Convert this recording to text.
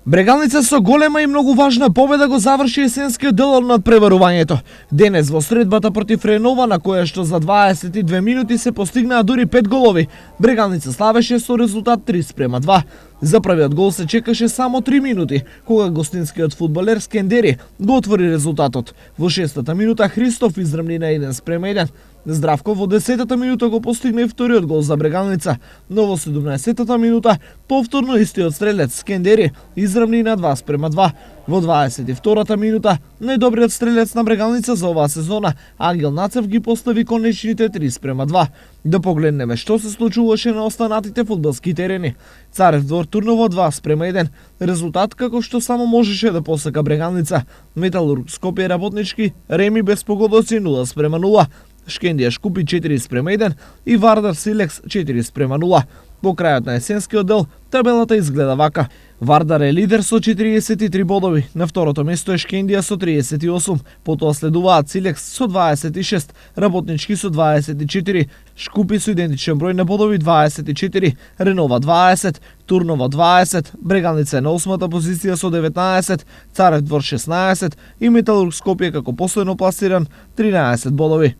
Брегалница со голема и многу важна победа го заврши есенскиот дел од надпреварувањето. Денес во средбата против Ренова, на која што за 22 минути се постигнаа дури 5 голови, Брегалница славеше со резултат 3:2. За првиот гол се чекаше само 3 минути, кога гостинскиот фудбалер Скендери го отвори резултатот. Во 6-та минута Христоф израмни на 1:1. Здравко во 10-та минута го постигна и вториот гол за Брегалница, но во 17-та минута повторно истиот стрелец Скендери израмни на 2:2. Во 22-та минута најдобриот стрелец на Брегалница за оваа сезона, Ангел Нацев, ги постави конечните 3:2. Да погледнеме што се случуваше на останатите фудбалски терени. Царев двор Турново 2:1. Резултат како што само можеше да посака Брегалница. Металург Скопје Работнички реми без погодоци 0:0. Шкендија Шкупи 4:1 и Вардар Силекс 4:0. По крајот на есенскиот дел, табелата изгледа вака. Вардар е лидер со 43 бодови, на второто место е Шкендија со 38, потоа следуваат Силекс со 26, Работнички со 24, Шкупи со идентичен број на бодови 24, Ренова 20, Турново 20, Брегалница е на 8-та позиција со 19, Царев двор 16 и Металург Скопје како последно пласиран 13 бодови.